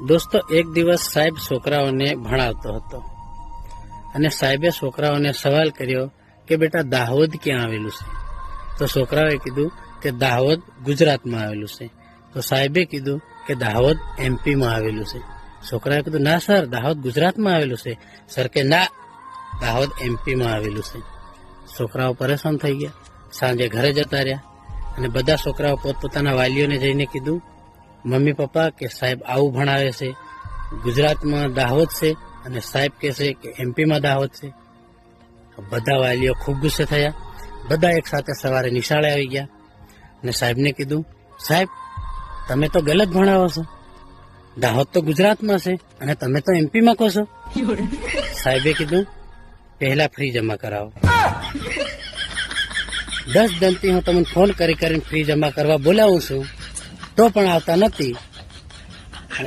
દોસ્તો, એક દિવસ સાહેબ છોકરાઓને ભણાવતો હતો અને સાહેબે છોકરાઓને સવાલ કર્યો કે બેટા દાહોદ ક્યાં આવેલું છે? તો છોકરાઓએ કીધું કે દાહોદ ગુજરાતમાં આવેલું છે. તો સાહેબે કીધું કે દાહોદ એમપીમાં આવેલું છે. છોકરાએ કીધું ના સર, દાહોદ ગુજરાતમાં આવેલું છે. સર કે ના, દાહોદ એમપીમાં આવેલું છે. છોકરાઓ પરેશાન થઈ ગયા. સાંજે ઘરે જતા રહ્યા અને બધા છોકરાઓ પોતપોતાના વાલીઓને જઈને કીધું, મમ્મી પપ્પા કે સાહેબ આવું ભણાવે છે, ગુજરાતમાં દાહોદ છે અને સાહેબ કહે છે કે એમપીમાં દાહોદ છે. બધા વાલીઓ ખૂબ ગુસ્સે થયા. બધા એક સાથે સવારે નિશાળે આવી ગયા અને સાહેબને કીધું, સાહેબ તમે તો ગલત ભણાવો છો, દાહોદ તો ગુજરાતમાં છે અને તમે તો એમપીમાં કહો છો. સાહેબે કીધું, પહેલા ફી જમા કરાવો. 10 દિનથી હું તમને ફોન કરીને ફી જમા કરવા બોલાવું છું તો પણ આવતા નથી.